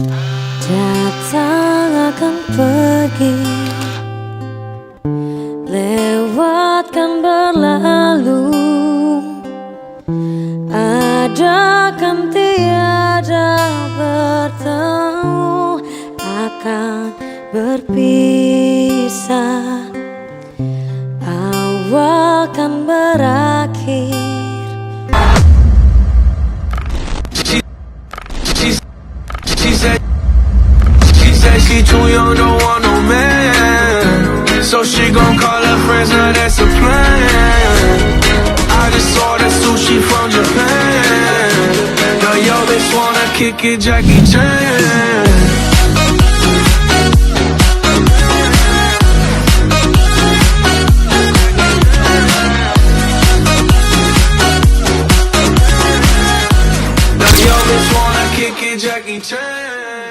Datang akan pergi, lewatkan berlalu, ada kan tiada bertemu, akan berpisah, awal kan berakhir. She said she too young, don't want no man, so she gon' call her friends, now that's a plan. I just saw the sushi from Japan. Now yo bitch wanna kick it, Jackie Chan. Jackie Chan.